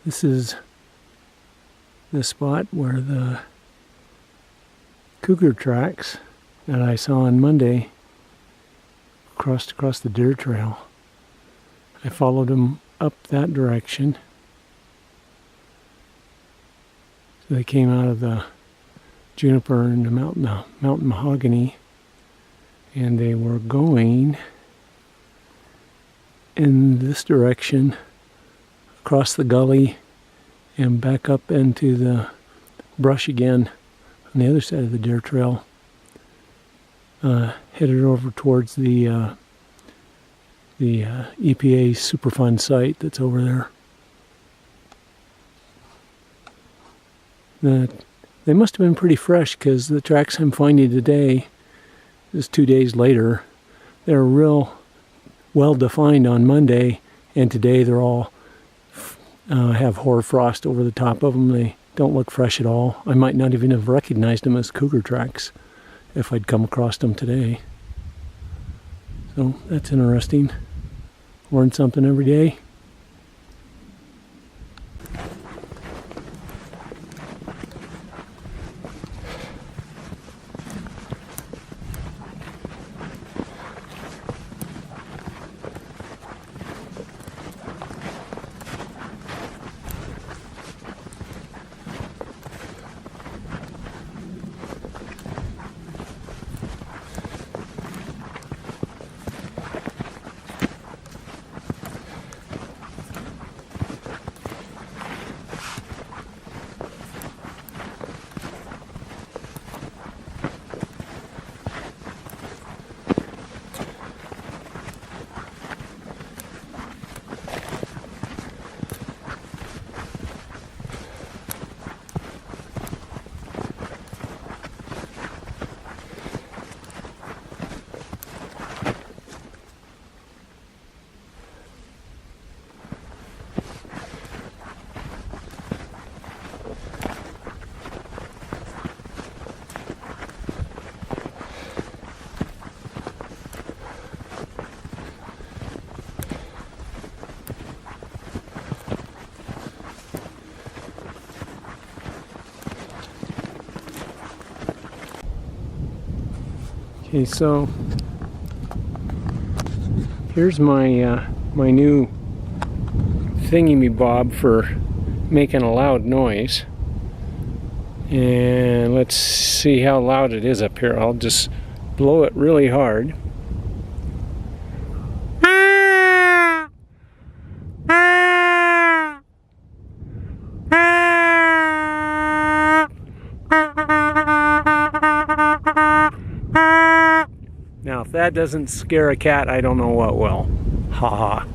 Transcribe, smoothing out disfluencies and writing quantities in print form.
This is the spot where the cougar tracks that I saw on Monday crossed across the deer trail. I followed them up that direction. So they came out of the juniper and the mountain mahogany, and they were going in this direction across the gully and back up into the brush again on the other side of the deer trail, headed over towards the EPA Superfund site that's over there. They must have been pretty fresh, because the tracks I'm finding today, just 2 days later, they're real well defined on Monday, and today they're all have hoarfrost over the top of them. They don't look fresh at all. I might not even have recognized them as cougar tracks if I'd come across them today. So that's interesting. Learn something every day. Okay, so here's my my new thingy-me-bob for making a loud noise, and let's see how loud it is up here. I'll just blow it really hard. Now, if that doesn't scare a cat, I don't know what will. Ha ha.